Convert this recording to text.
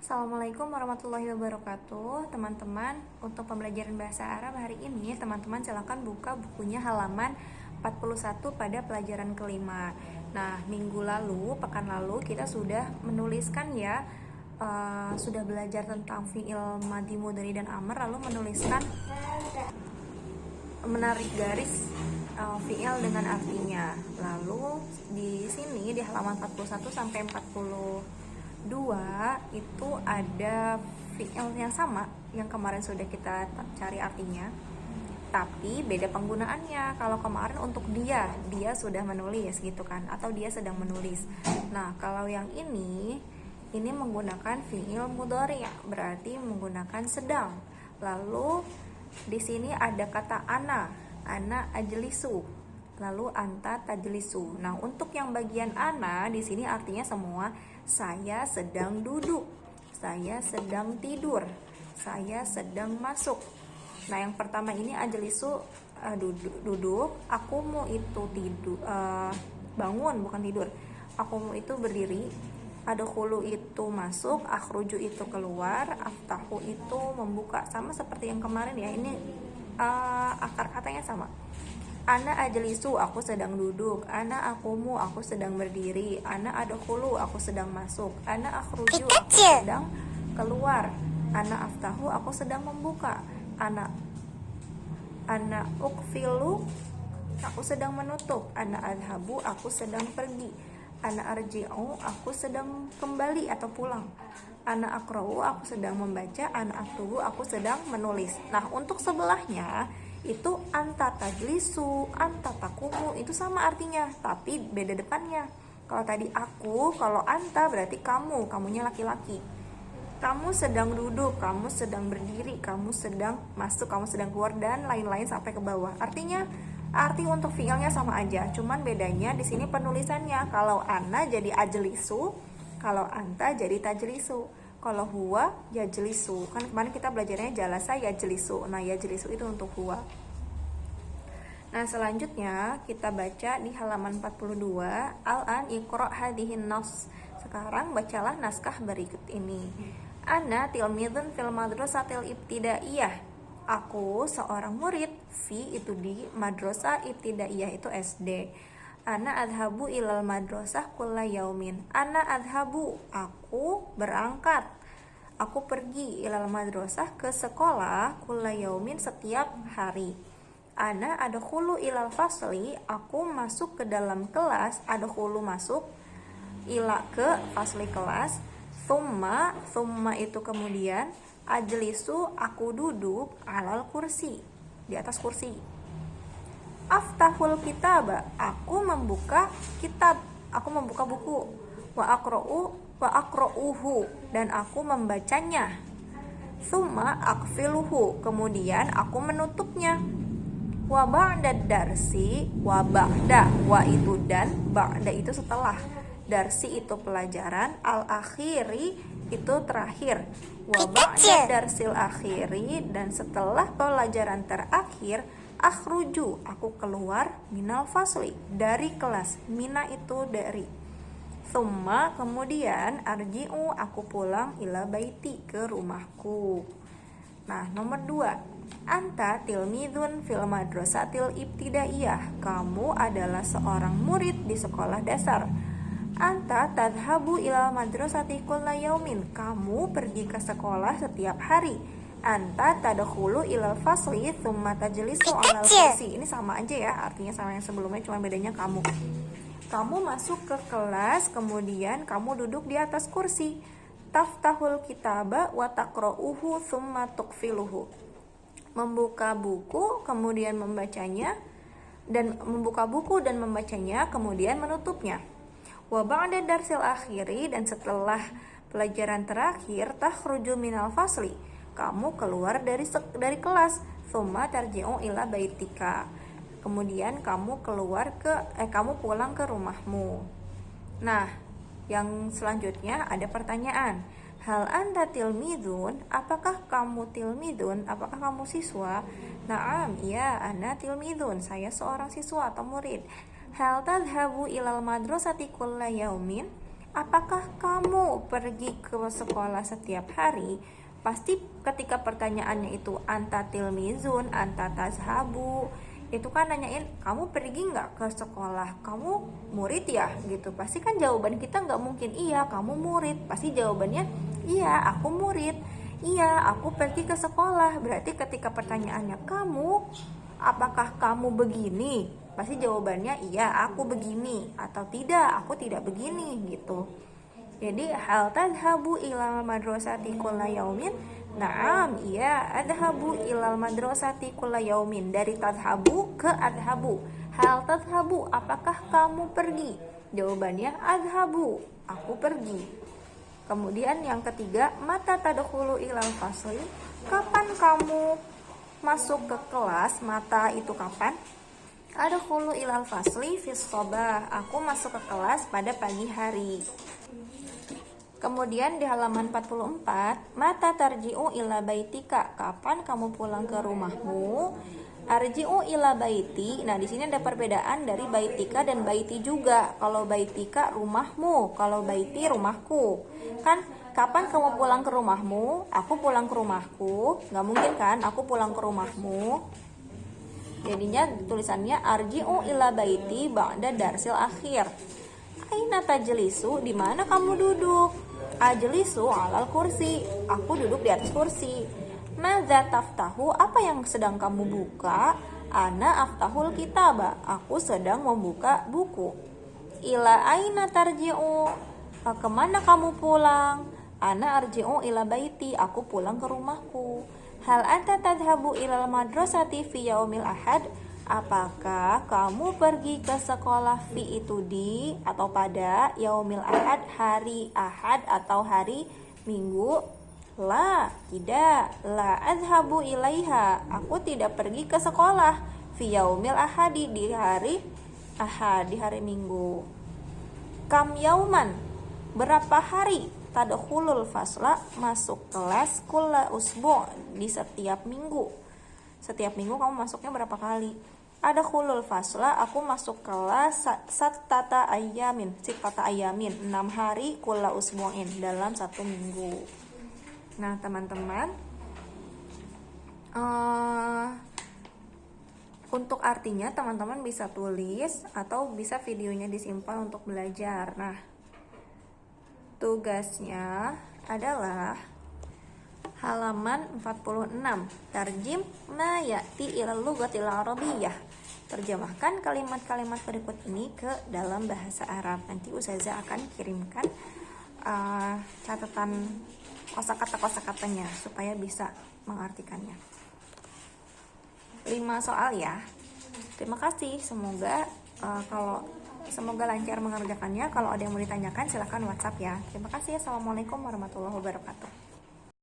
Assalamualaikum warahmatullahi wabarakatuh. Teman-teman, untuk pembelajaran bahasa Arab hari ini, teman-teman silakan buka bukunya halaman 41 pada pelajaran kelima. Nah, minggu lalu, pekan lalu kita sudah menuliskan ya, sudah belajar tentang fi'il madhi mudhari dan amr, lalu menuliskan menarik garis fi'il dengan artinya. Lalu di sini di halaman 41 sampai 42 itu ada fi'il yang sama yang kemarin sudah kita cari artinya, tapi beda penggunaannya. Kalau kemarin untuk dia sudah menulis gitu kan, atau dia sedang menulis. Nah, kalau yang ini menggunakan fi'il mudhari, berarti menggunakan sedang. Lalu di sini ada kata ana ajlisu, lalu anta tajlisu. Nah, untuk yang bagian ana di sini artinya semua saya sedang duduk, saya sedang tidur, saya sedang masuk. Nah, yang pertama ini ajlisu duduk, akumu itu tidur, bangun bukan tidur. Akumu itu berdiri, adkhulu itu masuk, akhruju itu keluar, aftahu itu membuka. Sama seperti yang kemarin ya, ini akar katanya sama. Ana ajlisu, aku sedang duduk. Ana akumu, aku sedang berdiri. Ana adkhulu, aku sedang masuk. Ana akhruju, aku sedang keluar. Ana aftahu, aku sedang membuka. Ana ukfilu, aku sedang menutup. Ana adhabu, aku sedang pergi. Ana arji'u, aku sedang kembali atau pulang. Ana akra'u, aku sedang membaca. Ana aktubu, aku sedang menulis. Nah, untuk sebelahnya itu anta tajlisu, anta takumu, itu sama artinya, tapi beda depannya. Kalau tadi aku, kalau anta berarti kamu, kamunya laki-laki. Kamu sedang duduk, kamu sedang berdiri, kamu sedang masuk, kamu sedang keluar, dan lain-lain sampai ke bawah. Artinya, arti untuk fi'ilnya sama aja, cuman bedanya di sini penulisannya. Kalau ana jadi ajlisu, kalau anta jadi tajlisu. Kalau huwa yajlisu, kan kemarin kita belajarnya jalasa yajlisu. Nah, yajlisu itu untuk huwa. Nah, selanjutnya kita baca di halaman 42. Al-an iqra' hadhihin nas. Sekarang bacalah naskah berikut ini. Ana tilmidun fil madrasatil ibtidaiyah. Aku seorang murid, fi itu di madrasah ibtidaiyah itu SD. Ana adhabu ilal madrasah kulla yaumin. Ana adhabu, aku berangkat, aku pergi, ilal madrasah ke sekolah, kulla yaumin setiap hari. Ana adkhulu ilal fasli, aku masuk ke dalam kelas, adkhulu masuk, ila ke fasli kelas, thumma itu kemudian, ajlisu aku duduk, alal kursi, di atas kursi. Aftahul kitaba, aku membuka kitab, aku membuka buku. Wa aqra'uhu, dan aku membacanya. Tsumma aqfiluhu, kemudian aku menutupnya. Wa ba'da darsi, wa ba'da, wa itu dan, ba'da itu setelah. Darsi itu pelajaran, al-akhiri itu terakhir. Wa ba'da darsil akhiri, dan setelah pelajaran terakhir, akhruju, aku keluar, minal fasli, dari kelas. Mina itu dari. Thumma, kemudian, arji'u, aku pulang, ila baiti, ke rumahku. Nah, nomor 2. Anta tilmidun fil madrasatil ibtidaiyah. Kamu adalah seorang murid di sekolah dasar. Anta tadhabu ilal madrasati kulla yaumin. Kamu pergi ke sekolah setiap hari. Anta tadkhulu ilal fasli thumma tajlisu 'alal kursi. Ini sama aja ya, artinya sama yang sebelumnya, cuma bedanya kamu. Kamu masuk ke kelas, kemudian kamu duduk di atas kursi. Taftahul kitaba wa taqra'uhu thumma tuqfiluhu. Membuka buku, kemudian membacanya, dan membuka buku dan membacanya, kemudian menutupnya. Wa ba'da darsil akhiri, dan setelah pelajaran terakhir, takhruju minal fasli, kamu keluar dari kelas. Tsumma tarji'u ila baitika, kemudian kamu pulang ke rumahmu. Nah, yang selanjutnya ada pertanyaan. Hal anta tilmidun, apakah kamu tilmidun, apakah kamu siswa? Naam, iya, ana tilmidun, saya seorang siswa atau murid. Hal tadhabu ilal madrasati kulla yaumin, Apakah kamu pergi ke sekolah setiap hari? Pasti ketika pertanyaannya itu anta tilmizun, anta tazhabu, itu kan nanyain kamu pergi nggak ke sekolah, kamu murid ya gitu. Pasti kan jawaban kita nggak mungkin iya kamu murid, pasti jawabannya iya aku murid, iya aku pergi ke sekolah. Berarti ketika pertanyaannya kamu, apakah kamu begini, pasti jawabannya iya aku begini, atau tidak aku tidak begini gitu. Jadi hal tadhabu ilal madrasati kulla yaumin? Naam, iya, adhabu ilal madrasati kulla yaumin. Dari tadhabu ke adhabu. Hal tadhabu, apakah kamu pergi? Jawabannya adhabu, aku pergi. Kemudian yang ketiga, mata tadkhulu ilal fasli? Kapan kamu masuk ke kelas? Mata itu kapan? Adkhulu ilal fasli fis sabah. Aku masuk ke kelas pada pagi hari. Kemudian di halaman 44, mata tarji'u ila baitika? Kapan kamu pulang ke rumahmu? Arji'u ila baiti. Nah, di sini ada perbedaan dari baitika dan baiti juga. Kalau baitika rumahmu, kalau baiti rumahku. Kan kapan kamu pulang ke rumahmu? Aku pulang ke rumahku. Nggak mungkin kan aku pulang ke rumahmu. Jadinya tulisannya arji'u ila baiti ba'da darsil akhir. Aina tajlisu? Di mana kamu duduk? Ajlisu alal kursi. Aku duduk di atas kursi. Madza taftahu? Apa yang sedang kamu buka? Ana aftahul kitaba. Aku sedang membuka buku. Ila aina tarji'u? Kemana kamu pulang? Ana arji'u ila baiti. Aku pulang ke rumahku. Hal anta tadhabu ilal madrasati fi yaumil ahad? Apakah kamu pergi ke sekolah fi itu di atau pada yaumil ahad, hari ahad atau hari minggu? La, tidak. La adhabu ilaiha. Aku tidak pergi ke sekolah fi yaumil ahadi, di hari ahad, di hari minggu. Kam yauman? Berapa hari? Tadkhulul fasla? Masuk kelas kulla usbu', di setiap minggu. Setiap minggu kamu masuknya berapa kali? Ada khulul fasla, aku masuk kelas sattata ayamin, 6 hari kulla usbu'in, dalam 1 minggu. Nah teman-teman, untuk artinya teman-teman bisa tulis atau bisa videonya disimpan untuk belajar. Nah tugasnya adalah halaman 46, tarjim ma ya'ti ilal lughatil arabiyyah. Terjemahkan kalimat-kalimat berikut ini ke dalam bahasa Arab. Nanti Ustazah akan kirimkan catatan kosakata-kosakatanya supaya bisa mengartikannya. 5 soal ya. Terima kasih. Semoga lancar mengerjakannya. Kalau ada yang mau ditanyakan silahkan WhatsApp ya. Terima kasih. Assalamualaikum warahmatullahi wabarakatuh.